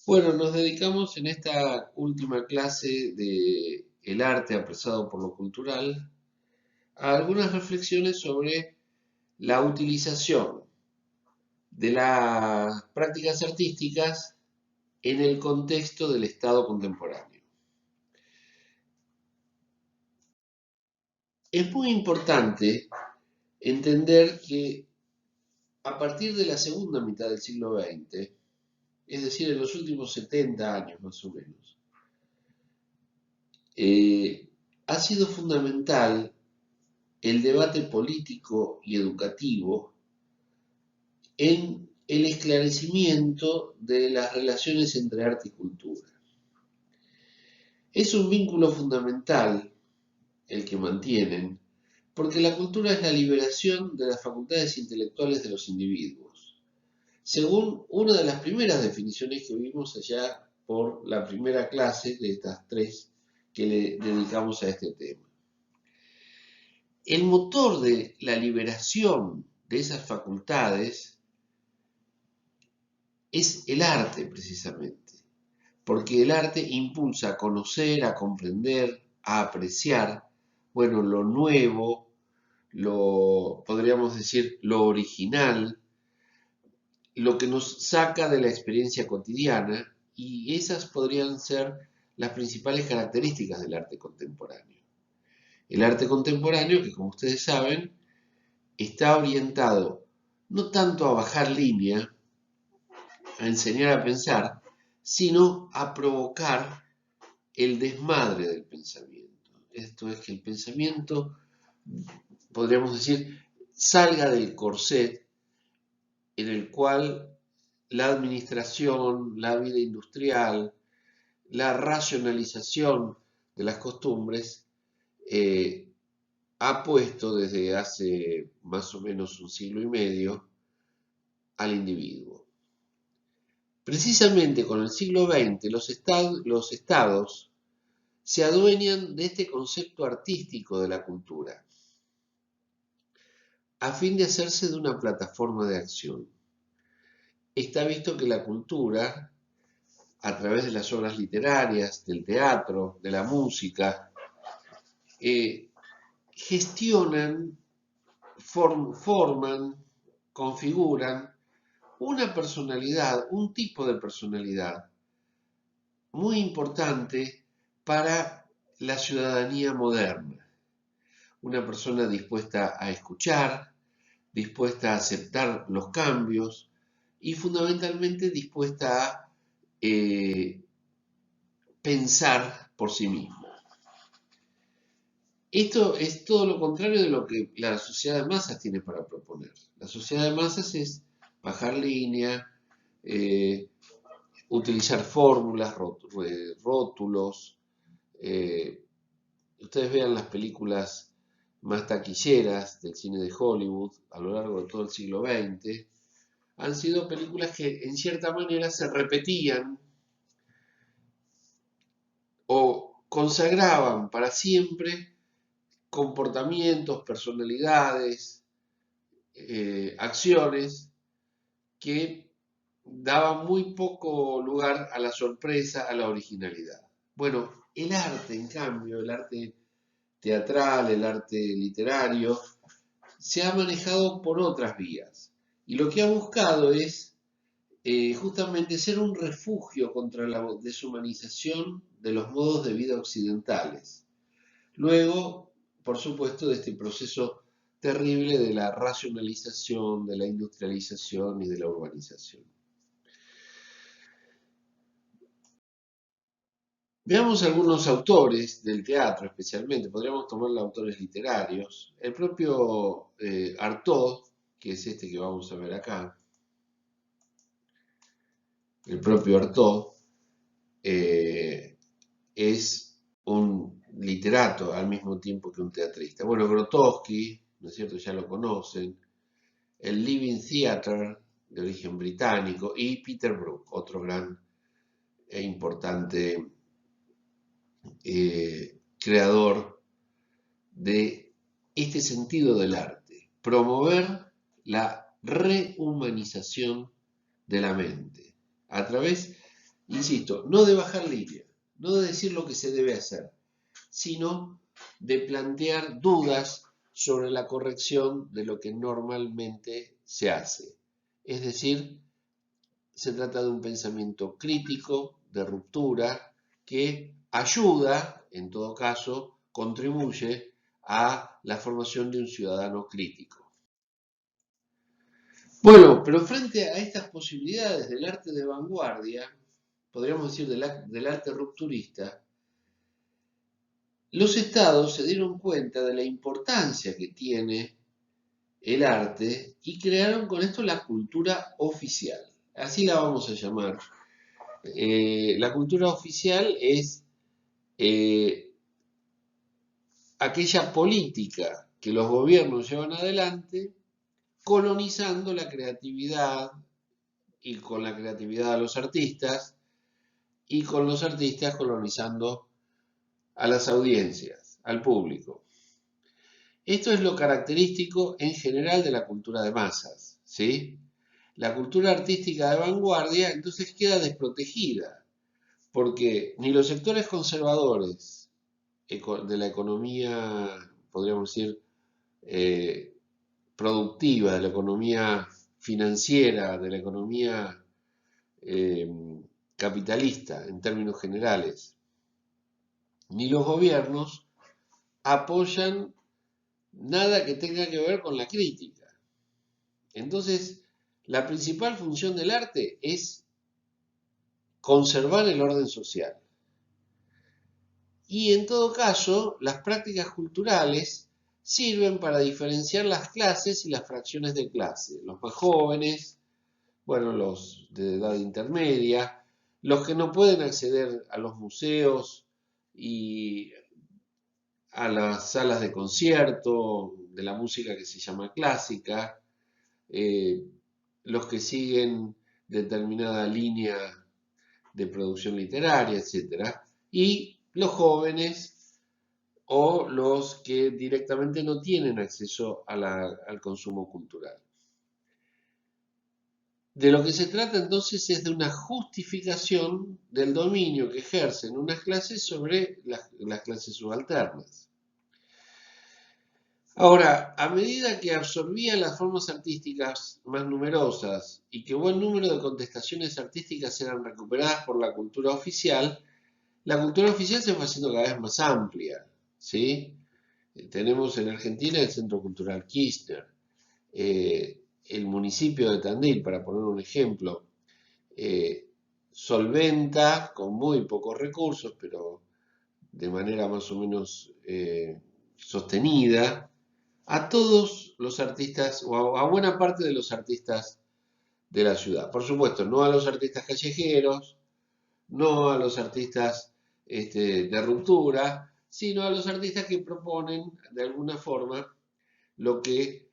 Bueno, nos dedicamos en esta última clase de el arte apresado por lo cultural a algunas reflexiones sobre la utilización de las prácticas artísticas en el contexto del Estado contemporáneo. Es muy importante entender que a partir de la segunda mitad del siglo XX, es decir, en los últimos 70 años más o menos, ha sido fundamental el debate político y educativo en el esclarecimiento de las relaciones entre arte y cultura. Es un vínculo fundamental el que mantienen, porque la cultura es la liberación de las facultades intelectuales de los individuos, según una de las primeras definiciones que vimos allá por la primera clase de estas tres que le dedicamos a este tema. El motor de la liberación de esas facultades es el arte precisamente, porque el arte impulsa a conocer, a comprender, a apreciar, bueno, lo nuevo, podríamos decir, lo original, lo que nos saca de la experiencia cotidiana, y esas podrían ser las principales características del arte contemporáneo. El arte contemporáneo, que como ustedes saben, está orientado no tanto a bajar línea, a enseñar a pensar, sino a provocar el desmadre del pensamiento. Esto es que el pensamiento, podríamos decir, salga del corset en el cual la administración, la vida industrial, la racionalización de las costumbres ha puesto desde hace más o menos un siglo y medio al individuo. Precisamente con el siglo XX los estados se adueñan de este concepto artístico de la cultura, a fin de hacerse de una plataforma de acción. Está visto que la cultura, a través de las obras literarias, del teatro, de la música, gestionan, forman, configuran una personalidad, un tipo de personalidad muy importante para la ciudadanía moderna. Una persona dispuesta a escuchar, dispuesta a aceptar los cambios y fundamentalmente dispuesta a pensar por sí misma. Esto es todo lo contrario de lo que la sociedad de masas tiene para proponer. La sociedad de masas es bajar línea, utilizar fórmulas, rótulos. Ustedes vean las películas más taquilleras del cine de Hollywood a lo largo de todo el siglo XX. Han sido películas que en cierta manera se repetían o consagraban para siempre comportamientos, personalidades, acciones que daban muy poco lugar a la sorpresa, a la originalidad. Bueno, el arte, en cambio, el arte teatral, el arte literario, se ha manejado por otras vías. Y lo que ha buscado es justamente ser un refugio contra la deshumanización de los modos de vida occidentales. Luego, por supuesto, de este proceso terrible de la racionalización, de la industrialización y de la urbanización. Veamos algunos autores del teatro especialmente, podríamos tomar autores literarios. El propio Artaud, que es este que vamos a ver acá, el propio Artaud es un literato al mismo tiempo que un teatrista. Bueno, Grotowski, ¿no es cierto? Ya lo conocen. El Living Theatre, de origen británico, y Peter Brook, otro gran e importante creador de este sentido del arte, promover la rehumanización de la mente a través insisto, no de bajar línea, no de decir lo que se debe hacer, sino de plantear dudas sobre la corrección de lo que normalmente se hace. Es decir, se trata de un pensamiento crítico, de ruptura, que ayuda, en todo caso, contribuye a la formación de un ciudadano crítico. Bueno, pero frente a estas posibilidades del arte de vanguardia, podríamos decir del arte rupturista, los estados se dieron cuenta de la importancia que tiene el arte y crearon con esto la cultura oficial. Así la vamos a llamar. La cultura oficial es aquella política que los gobiernos llevan adelante colonizando la creatividad y con la creatividad a los artistas y con los artistas colonizando a las audiencias, al público. Esto es lo característico en general de la cultura de masas, ¿sí? La cultura artística de vanguardia entonces queda desprotegida, porque ni los sectores conservadores de la economía, podríamos decir, productiva, de la economía financiera, de la economía capitalista en términos generales, ni los gobiernos apoyan nada que tenga que ver con la crítica. Entonces, la principal función del arte es conservar el orden social. Y en todo caso, las prácticas culturales sirven para diferenciar las clases y las fracciones de clase. Los más jóvenes, bueno, los de edad intermedia, los que no pueden acceder a los museos y a las salas de concierto de la música que se llama clásica, los que siguen determinada línea de producción literaria, etc. Y los jóvenes o los que directamente no tienen acceso al consumo cultural. De lo que se trata entonces es de una justificación del dominio que ejercen unas clases sobre las clases subalternas. Ahora, a medida que absorbían las formas artísticas más numerosas y que buen número de contestaciones artísticas eran recuperadas por la cultura oficial se fue haciendo cada vez más amplia, ¿sí? Tenemos en Argentina el Centro Cultural Kirchner, el municipio de Tandil, para poner un ejemplo, solventa con muy pocos recursos, pero de manera más o menos sostenida, a todos los artistas, o a buena parte de los artistas de la ciudad. Por supuesto, no a los artistas callejeros, no a los artistas de ruptura, sino a los artistas que proponen de alguna forma lo que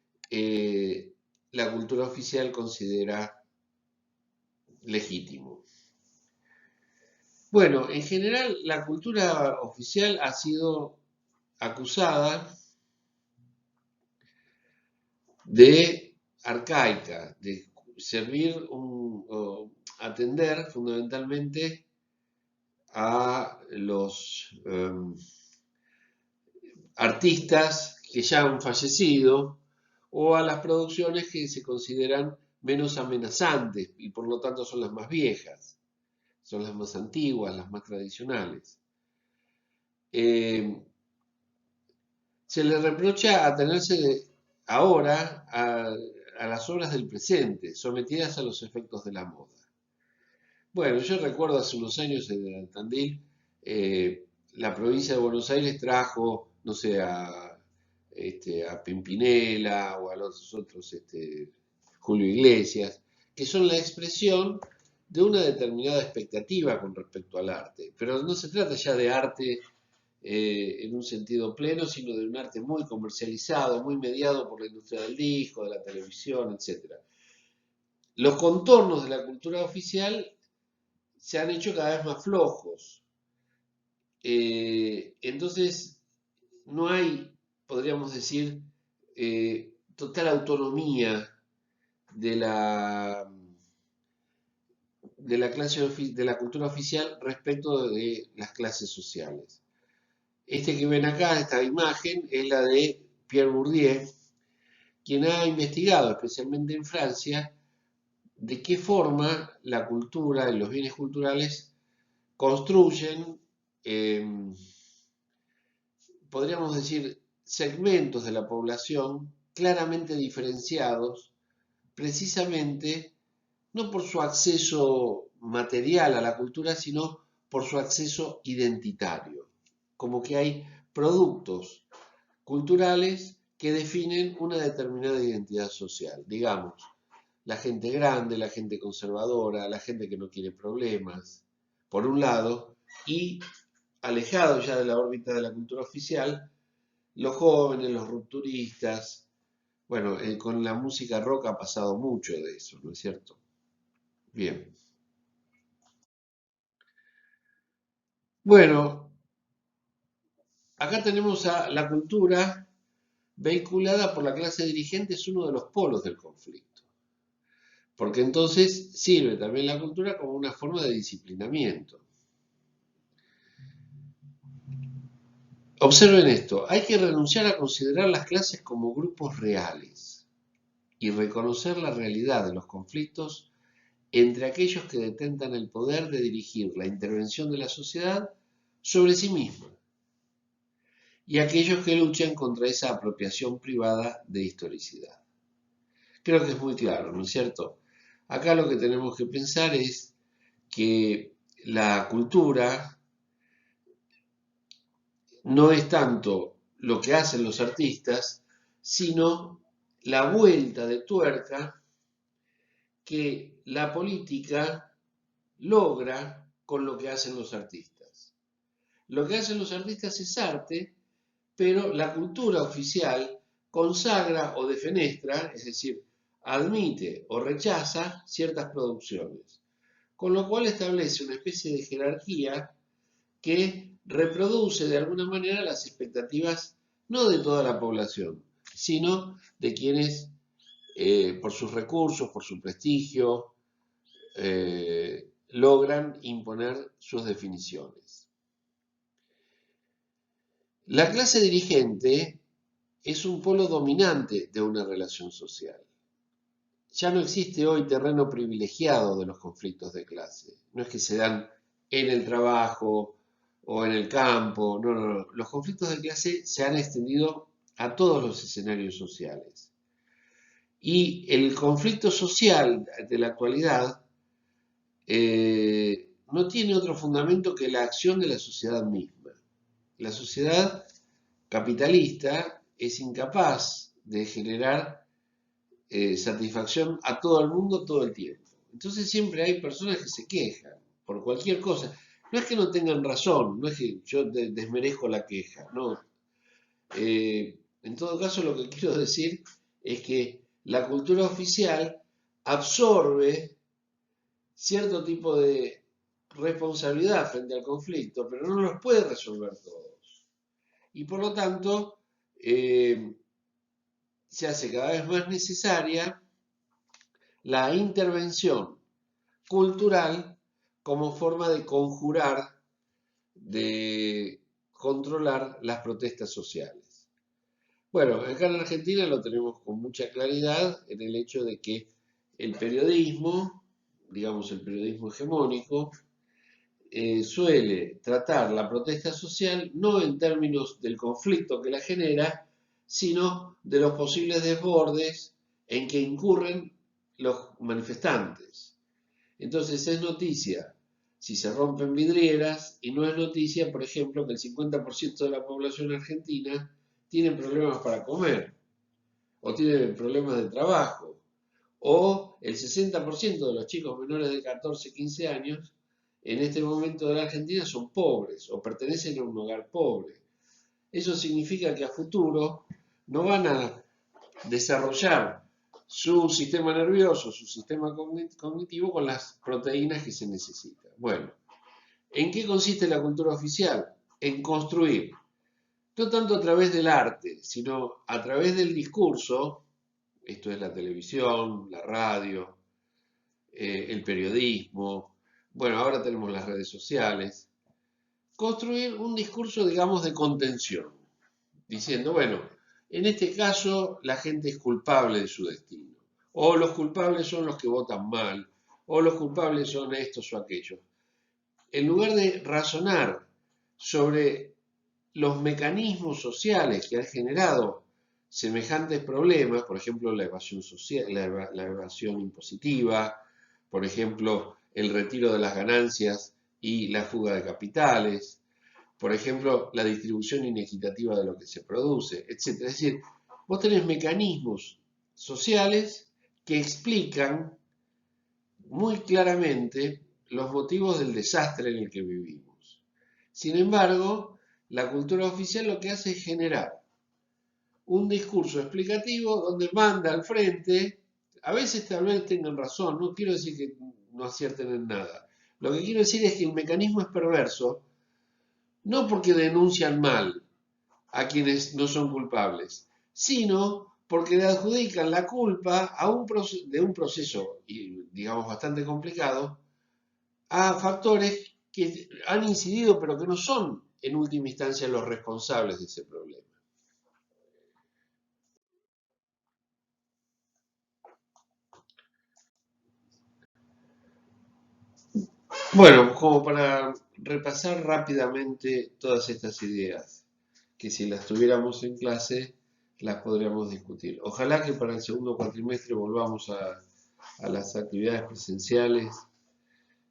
la cultura oficial considera legítimo. Bueno, en general la cultura oficial ha sido acusada de arcaica, de servir atender fundamentalmente a los artistas que ya han fallecido o a las producciones que se consideran menos amenazantes y por lo tanto son las más viejas, son las más antiguas, las más tradicionales. Se le reprocha atenerse ahora a las obras del presente, sometidas a los efectos de la moda. Bueno, yo recuerdo hace unos años en Tandil, la provincia de Buenos Aires trajo, no sé, a Pimpinela o a los otros, Julio Iglesias, que son la expresión de una determinada expectativa con respecto al arte. Pero no se trata ya de arte en un sentido pleno, sino de un arte muy comercializado, muy mediado por la industria del disco, de la televisión, etc. Los contornos de la cultura oficial se han hecho cada vez más flojos. Entonces, no hay, podríamos decir, total autonomía de de la de la cultura oficial respecto de las clases sociales. Este que ven acá, esta imagen, es la de Pierre Bourdieu, quien ha investigado, especialmente en Francia, de qué forma la cultura y los bienes culturales construyen, eh, podríamos decir, segmentos de la población claramente diferenciados, precisamente no por su acceso material a la cultura, sino por su acceso identitario. Como que hay productos culturales que definen una determinada identidad social. Digamos, la gente grande, la gente conservadora, la gente que no quiere problemas, por un lado, y alejado ya de la órbita de la cultura oficial, los jóvenes, los rupturistas. Bueno, con la música rock ha pasado mucho de eso, ¿no es cierto? Bien. Bueno, acá tenemos a la cultura vehiculada por la clase dirigente, es uno de los polos del conflicto. Porque entonces sirve también la cultura como una forma de disciplinamiento. Observen esto, hay que renunciar a considerar las clases como grupos reales y reconocer la realidad de los conflictos entre aquellos que detentan el poder de dirigir la intervención de la sociedad sobre sí misma y aquellos que luchan contra esa apropiación privada de historicidad. Creo que es muy claro, ¿no es cierto? Acá lo que tenemos que pensar es que la cultura no es tanto lo que hacen los artistas, sino la vuelta de tuerca que la política logra con lo que hacen los artistas. Lo que hacen los artistas es arte, pero la cultura oficial consagra o defenestra, es decir, admite o rechaza ciertas producciones, con lo cual establece una especie de jerarquía que reproduce de alguna manera las expectativas no de toda la población, sino de quienes, por sus recursos, por su prestigio, logran imponer sus definiciones. La clase dirigente es un polo dominante de una relación social. Ya no existe hoy terreno privilegiado de los conflictos de clase. No es que se dan en el trabajo o en el campo. No, no, no. Los conflictos de clase se han extendido a todos los escenarios sociales. Y el conflicto social de la actualidad no tiene otro fundamento que la acción de la sociedad misma. La sociedad capitalista es incapaz de generar satisfacción a todo el mundo todo el tiempo. Entonces siempre hay personas que se quejan por cualquier cosa. No es que no tengan razón, no es que yo desmerezco la queja, no. En todo caso lo que quiero decir es que la cultura oficial absorbe cierto tipo de responsabilidad frente al conflicto, pero no los puede resolver todos. Y por lo tanto, se hace cada vez más necesaria la intervención cultural como forma de conjurar, de controlar las protestas sociales. Bueno, acá en Argentina lo tenemos con mucha claridad en el hecho de que el periodismo, digamos el periodismo hegemónico, suele tratar la protesta social no en términos del conflicto que la genera, sino de los posibles desbordes en que incurren los manifestantes. Entonces es noticia si se rompen vidrieras y no es noticia, por ejemplo, que el 50% de la población argentina tiene problemas para comer o tiene problemas de trabajo o el 60% de los chicos menores de 14, 15 años en este momento de la Argentina son pobres o pertenecen a un hogar pobre. Eso significa que a futuro no van a desarrollar su sistema nervioso, su sistema cognitivo con las proteínas que se necesitan. Bueno, ¿en qué consiste la cultura oficial? En construir, no tanto a través del arte, sino a través del discurso, esto es la televisión, la radio, el periodismo, bueno, ahora tenemos las redes sociales, construir un discurso, digamos, de contención, diciendo, bueno, en este caso la gente es culpable de su destino, o los culpables son los que votan mal, o los culpables son estos o aquellos. En lugar de razonar sobre los mecanismos sociales que han generado semejantes problemas, por ejemplo, la evasión social, la evasión impositiva, por ejemplo, el retiro de las ganancias y la fuga de capitales, por ejemplo, la distribución inequitativa de lo que se produce, etc. Es decir, vos tenés mecanismos sociales que explican muy claramente los motivos del desastre en el que vivimos. Sin embargo, la cultura oficial lo que hace es generar un discurso explicativo donde manda al frente, a veces tal vez tengan razón, no quiero decir que no acierten en nada. Lo que quiero decir es que el mecanismo es perverso, no porque denuncian mal a quienes no son culpables, sino porque le adjudican la culpa a de un proceso, digamos, bastante complicado, a factores que han incidido pero que no son en última instancia los responsables de ese problema. Bueno, como para repasar rápidamente todas estas ideas, que si las tuviéramos en clase las podríamos discutir. Ojalá que para el segundo cuatrimestre volvamos a las actividades presenciales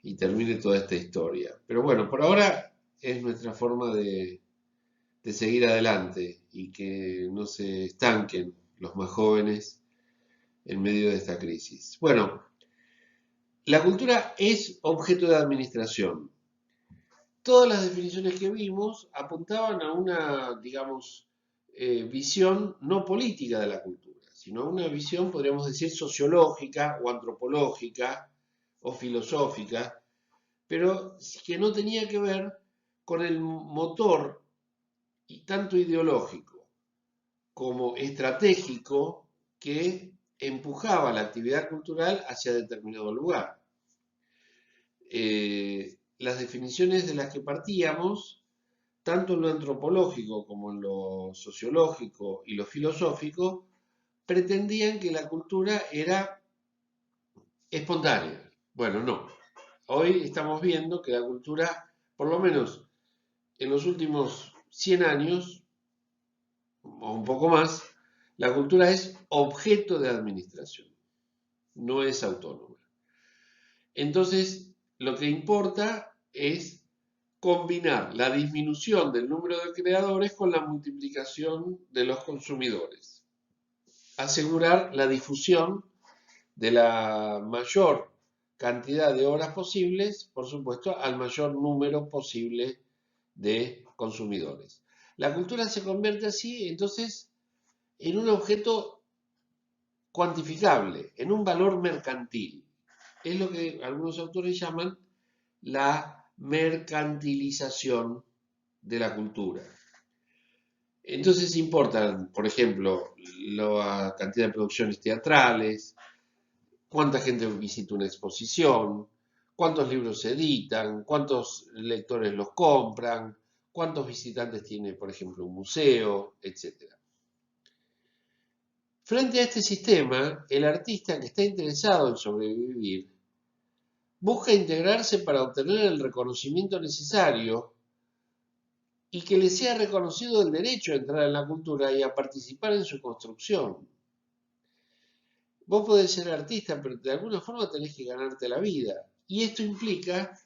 y termine toda esta historia. Pero bueno, por ahora es nuestra forma de seguir adelante y que no se estanquen los más jóvenes en medio de esta crisis. Bueno, la cultura es objeto de administración. Todas las definiciones que vimos apuntaban a una, digamos, visión no política de la cultura, sino a una visión, podríamos decir, sociológica o antropológica o filosófica, pero que no tenía que ver con el motor tanto ideológico como estratégico que empujaba la actividad cultural hacia determinado lugar. Las definiciones de las que partíamos, tanto en lo antropológico como en lo sociológico y lo filosófico, pretendían que la cultura era espontánea. Bueno, no. Hoy estamos viendo que la cultura, por lo menos en los últimos 100 años, o un poco más, la cultura es objeto de administración, no es autónoma. Entonces, lo que importa es combinar la disminución del número de creadores con la multiplicación de los consumidores. Asegurar la difusión de la mayor cantidad de obras posibles, por supuesto, al mayor número posible de consumidores. La cultura se convierte así, entonces, en un objeto cuantificable, en un valor mercantil. Es lo que algunos autores llaman la mercantilización de la cultura. Entonces importan, por ejemplo, la cantidad de producciones teatrales, cuánta gente visita una exposición, cuántos libros se editan, cuántos lectores los compran, cuántos visitantes tiene, por ejemplo, un museo, etc. Frente a este sistema, el artista que está interesado en sobrevivir busca integrarse para obtener el reconocimiento necesario y que le sea reconocido el derecho a entrar en la cultura y a participar en su construcción. Vos podés ser artista, pero de alguna forma tenés que ganarte la vida. Y esto implica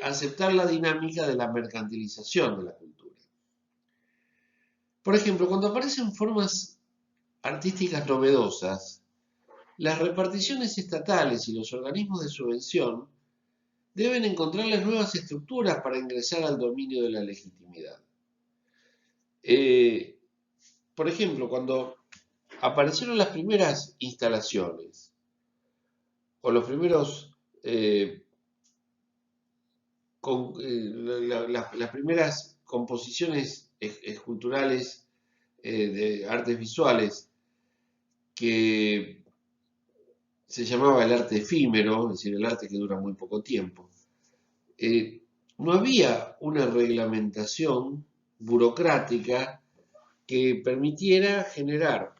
aceptar la dinámica de la mercantilización de la cultura. Por ejemplo, cuando aparecen formas artísticas novedosas, las reparticiones estatales y los organismos de subvención deben encontrarles nuevas estructuras para ingresar al dominio de la legitimidad. Por ejemplo, cuando aparecieron las primeras instalaciones o los primeros las primeras composiciones esculturales de artes visuales que se llamaba el arte efímero, es decir, el arte que dura muy poco tiempo. No había una reglamentación burocrática que permitiera generar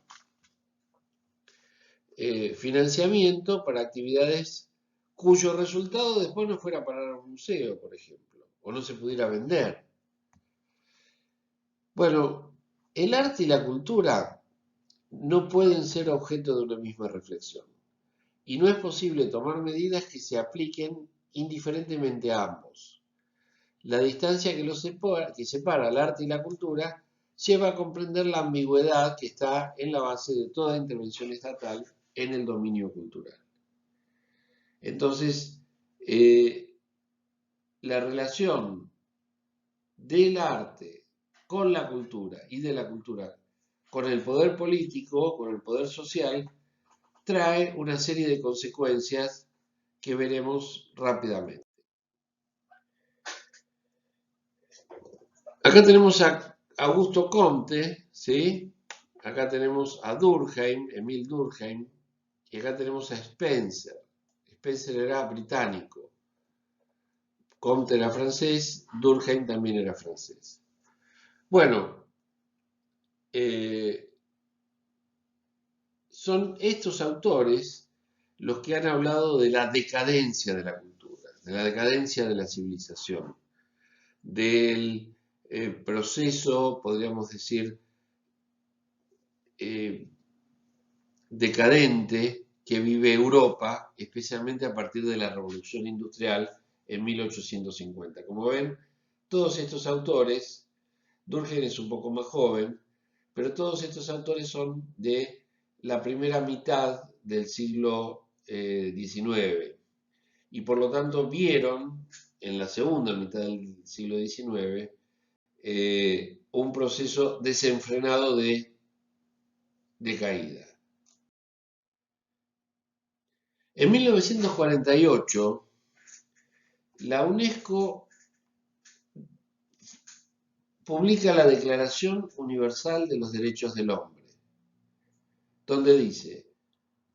financiamiento para actividades cuyo resultado después no fuera a parar a un museo, por ejemplo, o no se pudiera vender. Bueno, el arte y la cultura no pueden ser objeto de una misma reflexión, y no es posible tomar medidas que se apliquen indiferentemente a ambos. La distancia que separa el arte y la cultura lleva a comprender la ambigüedad que está en la base de toda intervención estatal en el dominio cultural. Entonces, la relación del arte con la cultura y de la cultura con el poder político, con el poder social, trae una serie de consecuencias que veremos rápidamente. Acá tenemos a Augusto Comte, ¿sí? Acá tenemos a Durkheim, Emile Durkheim, y acá tenemos a Spencer. Spencer era británico, Comte era francés, Durkheim también era francés. Bueno, son estos autores los que han hablado de la decadencia de la cultura, de la decadencia de la civilización, del proceso, podríamos decir, decadente que vive Europa, especialmente a partir de la Revolución Industrial en 1850. Como ven, todos estos autores, Durkheim es un poco más joven, pero todos estos autores son de la primera mitad del siglo XIX y por lo tanto vieron en la segunda mitad del siglo XIX un proceso desenfrenado de caída. En 1948, la UNESCO publica la Declaración Universal de los Derechos del Hombre, donde dice: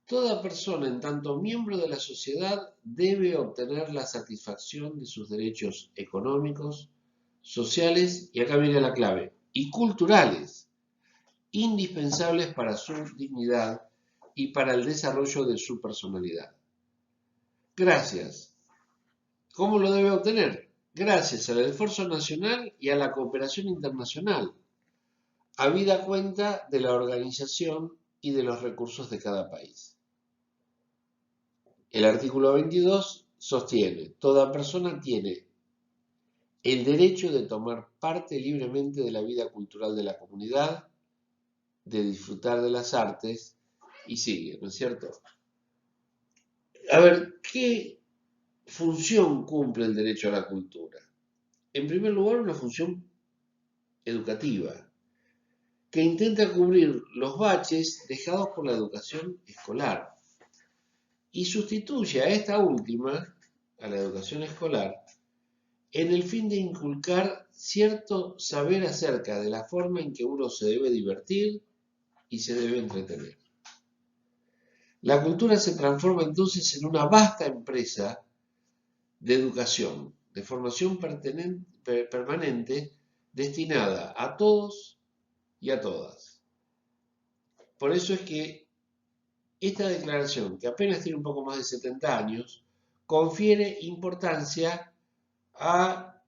toda persona, en tanto miembro de la sociedad, debe obtener la satisfacción de sus derechos económicos, sociales, y acá viene la clave, y culturales, indispensables para su dignidad y para el desarrollo de su personalidad. Gracias. ¿Cómo lo debe obtener? Gracias al esfuerzo nacional y a la cooperación internacional, habida cuenta de la organización y de los recursos de cada país. El artículo 22 sostiene: toda persona tiene el derecho de tomar parte libremente de la vida cultural de la comunidad, de disfrutar de las artes, y sigue, ¿no es cierto? A ver, ¿qué función cumple el derecho a la cultura? En primer lugar, una función educativa, que intenta cubrir los baches dejados por la educación escolar y sustituye a esta última, a la educación escolar, en el fin de inculcar cierto saber acerca de la forma en que uno se debe divertir y se debe entretener. La cultura se transforma entonces en una vasta empresa de educación, de formación permanente, destinada a todos y a todas. Por eso es que esta declaración, que apenas tiene un poco más de 70 años, confiere importancia a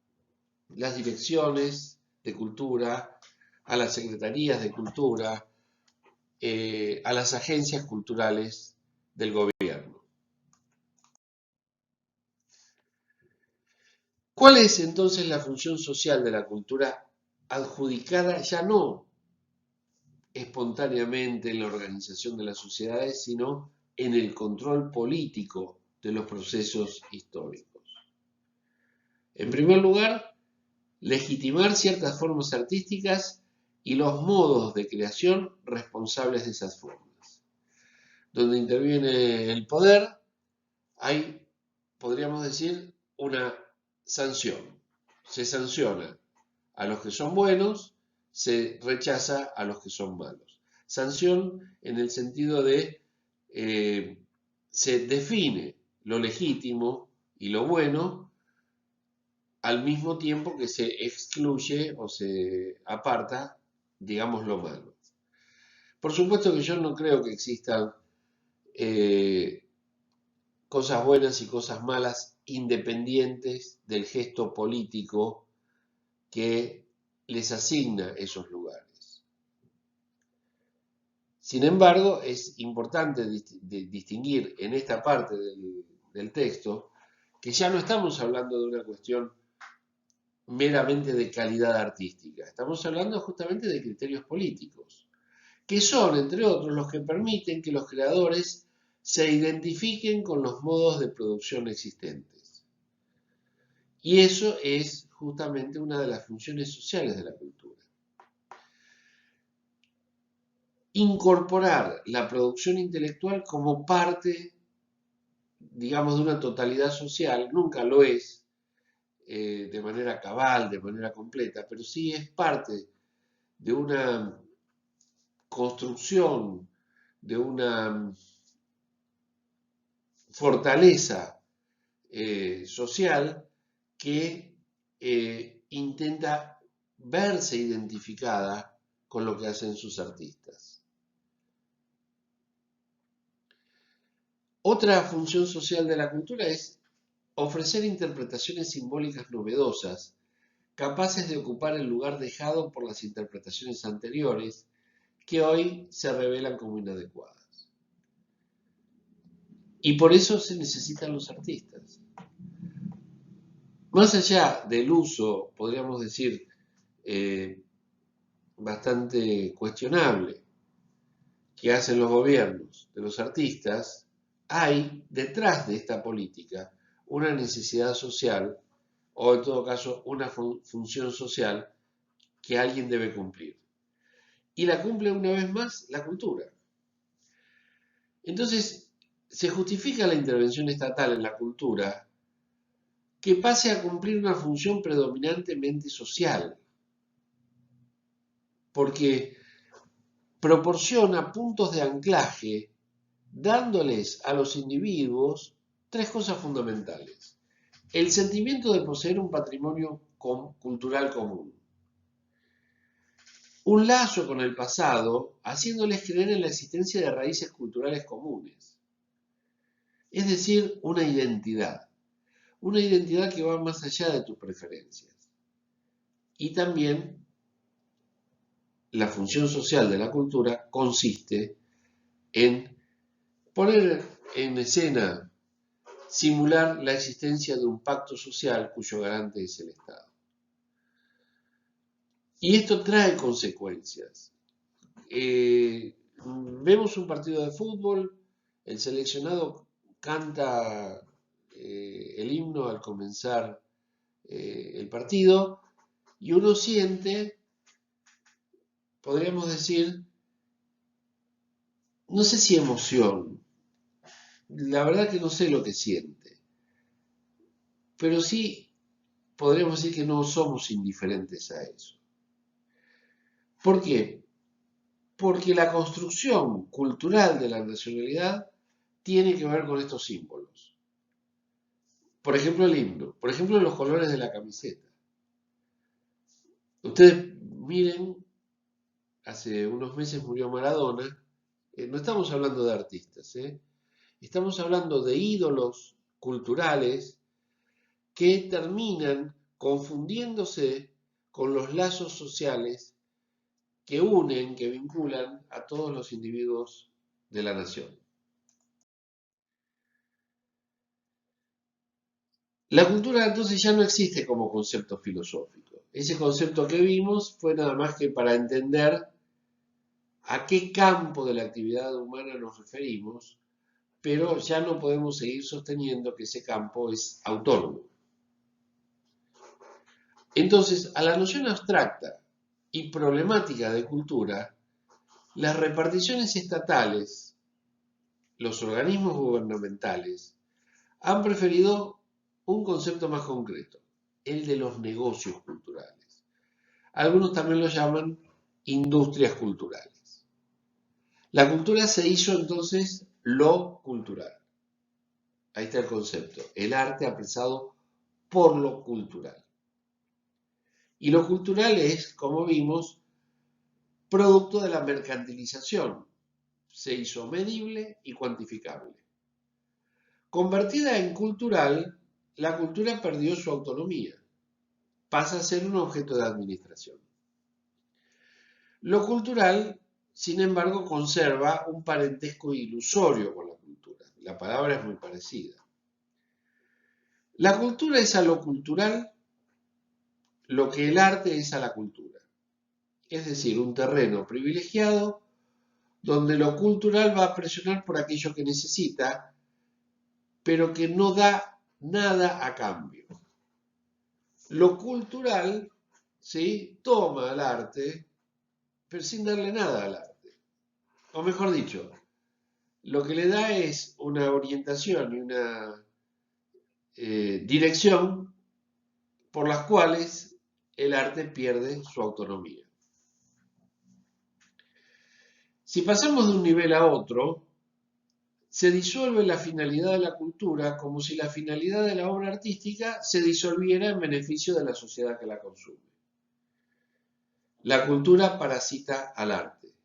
las direcciones de cultura, a las secretarías de cultura, a las agencias culturales del gobierno. ¿Cuál es entonces la función social de la cultura adjudicada ya no espontáneamente en la organización de las sociedades, sino en el control político de los procesos históricos? En primer lugar, legitimar ciertas formas artísticas y los modos de creación responsables de esas formas. Donde interviene el poder, hay, podríamos decir, una sanción. Se sanciona a los que son buenos, se rechaza a los que son malos. Sanción en el sentido de se define lo legítimo y lo bueno al mismo tiempo que se excluye o se aparta, digamos, lo malo. Por supuesto que yo no creo que existan eh, cosas buenas y cosas malas independientes del gesto político que les asigna esos lugares. Sin embargo, es importante distinguir en esta parte del texto que ya no estamos hablando de una cuestión meramente de calidad artística, estamos hablando justamente de criterios políticos, que son, entre otros, los que permiten que los creadores se identifiquen con los modos de producción existentes. Y eso es justamente una de las funciones sociales de la cultura. Incorporar la producción intelectual como parte, digamos, de una totalidad social, nunca lo es de manera cabal, de manera completa, pero sí es parte de una construcción, de una fortaleza social que intenta verse identificada con lo que hacen sus artistas. Otra función social de la cultura es ofrecer interpretaciones simbólicas novedosas, capaces de ocupar el lugar dejado por las interpretaciones anteriores, que hoy se revelan como inadecuadas. Y por eso se necesitan los artistas. Más allá del uso, podríamos decir, bastante cuestionable que hacen los gobiernos de los artistas, hay detrás de esta política una necesidad social o en todo caso una función social que alguien debe cumplir. Y la cumple una vez más la cultura. Entonces, se justifica la intervención estatal en la cultura que pase a cumplir una función predominantemente social, porque proporciona puntos de anclaje dándoles a los individuos tres cosas fundamentales. El sentimiento de poseer un patrimonio cultural común. Un lazo con el pasado, haciéndoles creer en la existencia de raíces culturales comunes. Es decir, una identidad. Una identidad que va más allá de tus preferencias. Y también la función social de la cultura consiste en poner en escena, simular la existencia de un pacto social cuyo garante es el Estado. Y esto trae consecuencias. Vemos un partido de fútbol, el seleccionado canta el himno al comenzar el partido y uno siente, podríamos decir, no sé si emoción, la verdad que no sé lo que siente, pero sí podríamos decir que no somos indiferentes a eso. ¿Por qué? Porque la construcción cultural de la nacionalidad tiene que ver con estos símbolos. Por ejemplo, el himno, por ejemplo, los colores de la camiseta. Ustedes miren, hace unos meses murió Maradona, no estamos hablando de artistas, estamos hablando de ídolos culturales que terminan confundiéndose con los lazos sociales que unen, que vinculan a todos los individuos de la nación. La cultura entonces ya no existe como concepto filosófico. Ese concepto que vimos fue nada más que para entender a qué campo de la actividad humana nos referimos, pero ya no podemos seguir sosteniendo que ese campo es autónomo. Entonces, a la noción abstracta y problemática de cultura, las reparticiones estatales, los organismos gubernamentales, han preferido un concepto más concreto, el de los negocios culturales. Algunos también lo llaman industrias culturales. La cultura se hizo entonces lo cultural. Ahí está el concepto. El arte apresado por lo cultural. Y lo cultural es, como vimos, producto de la mercantilización. Se hizo medible y cuantificable. Convertida en cultural, la cultura perdió su autonomía. Pasa a ser un objeto de administración. Lo cultural, sin embargo, conserva un parentesco ilusorio con la cultura. La palabra es muy parecida. La cultura es a lo cultural lo que el arte es a la cultura. Es decir, un terreno privilegiado donde lo cultural va a presionar por aquello que necesita, pero que no da nada a cambio. Lo cultural, ¿sí?, toma al arte, pero sin darle nada al arte. O mejor dicho, lo que le da es una orientación y una dirección por las cuales el arte pierde su autonomía. Si pasamos de un nivel a otro, se disuelve la finalidad de la cultura como si la finalidad de la obra artística se disolviera en beneficio de la sociedad que la consume. La cultura parasita al arte,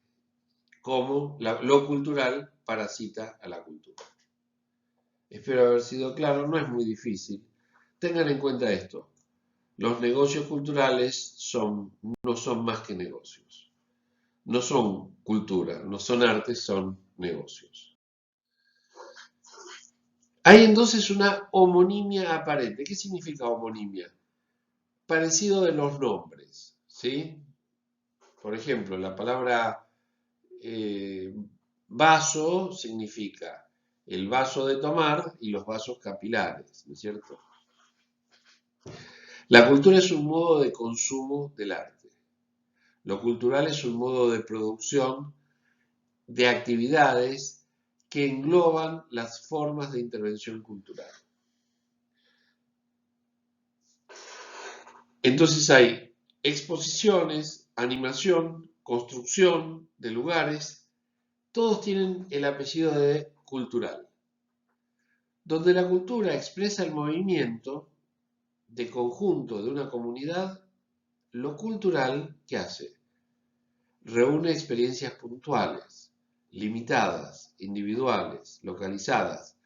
como lo cultural parasita a la cultura. Espero haber sido claro, no es muy difícil. Tengan en cuenta esto. Los negocios culturales no son más que negocios. No son cultura, no son arte, son negocios. Hay entonces una homonimia aparente. ¿Qué significa homonimia? Parecido de los nombres, ¿sí? Por ejemplo, la palabra vaso significa el vaso de tomar y los vasos capilares, ¿no es cierto? La cultura es un modo de consumo del arte. Lo cultural es un modo de producción de actividades que engloban las formas de intervención cultural. Entonces hay exposiciones, animación, construcción de lugares, todos tienen el apellido de cultural. Donde la cultura expresa el movimiento de conjunto de una comunidad, lo cultural, ¿qué hace? Reúne experiencias puntuales, limitadas, individuales, localizadas,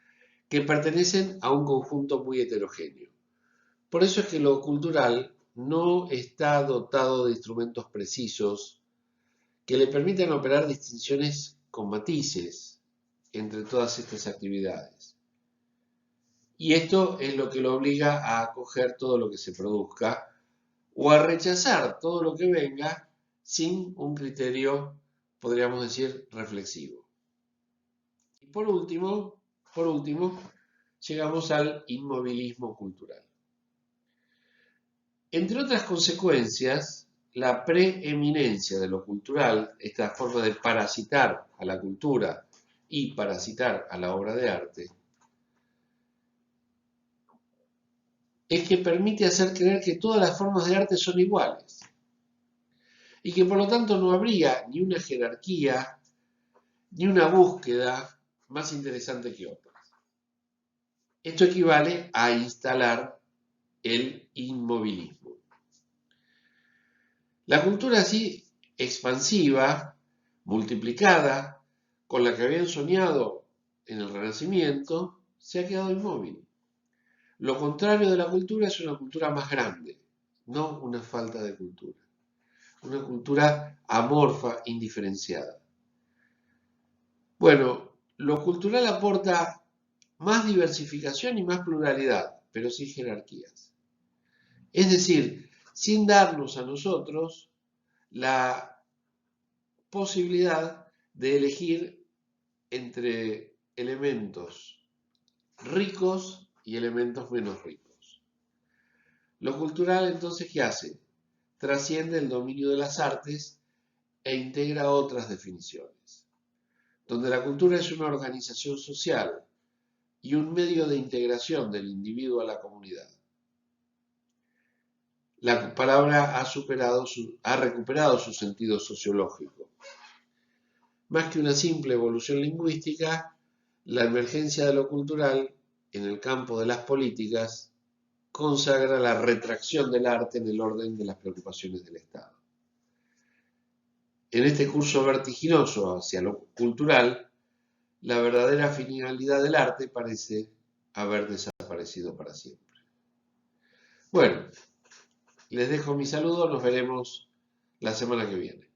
que pertenecen a un conjunto muy heterogéneo. Por eso es que lo cultural no está dotado de instrumentos precisos que le permitan operar distinciones con matices entre todas estas actividades. Y esto es lo que lo obliga a acoger todo lo que se produzca o a rechazar todo lo que venga sin un criterio, podríamos decir, reflexivo. Y por último, llegamos al inmovilismo cultural. Entre otras consecuencias, la preeminencia de lo cultural, esta forma de parasitar a la cultura y parasitar a la obra de arte, es que permite hacer creer que todas las formas de arte son iguales y que por lo tanto no habría ni una jerarquía ni una búsqueda más interesante que otras. Esto equivale a instalar el inmovilismo. La cultura así expansiva, multiplicada, con la que habían soñado en el Renacimiento, se ha quedado inmóvil. Lo contrario de la cultura es una cultura más grande, no una falta de cultura. Una cultura amorfa, indiferenciada. Bueno, lo cultural aporta más diversificación y más pluralidad, pero sin jerarquías. Es decir, sin darnos a nosotros la posibilidad de elegir entre elementos ricos y elementos menos ricos. Lo cultural entonces, ¿qué hace? Trasciende el dominio de las artes e integra otras definiciones, donde la cultura es una organización social y un medio de integración del individuo a la comunidad. La palabra ha recuperado su sentido sociológico. Más que una simple evolución lingüística, la emergencia de lo cultural en el campo de las políticas consagra la retracción del arte en el orden de las preocupaciones del Estado. En este curso vertiginoso hacia lo cultural, la verdadera finalidad del arte parece haber desaparecido para siempre. Bueno, les dejo mi saludo, nos veremos la semana que viene.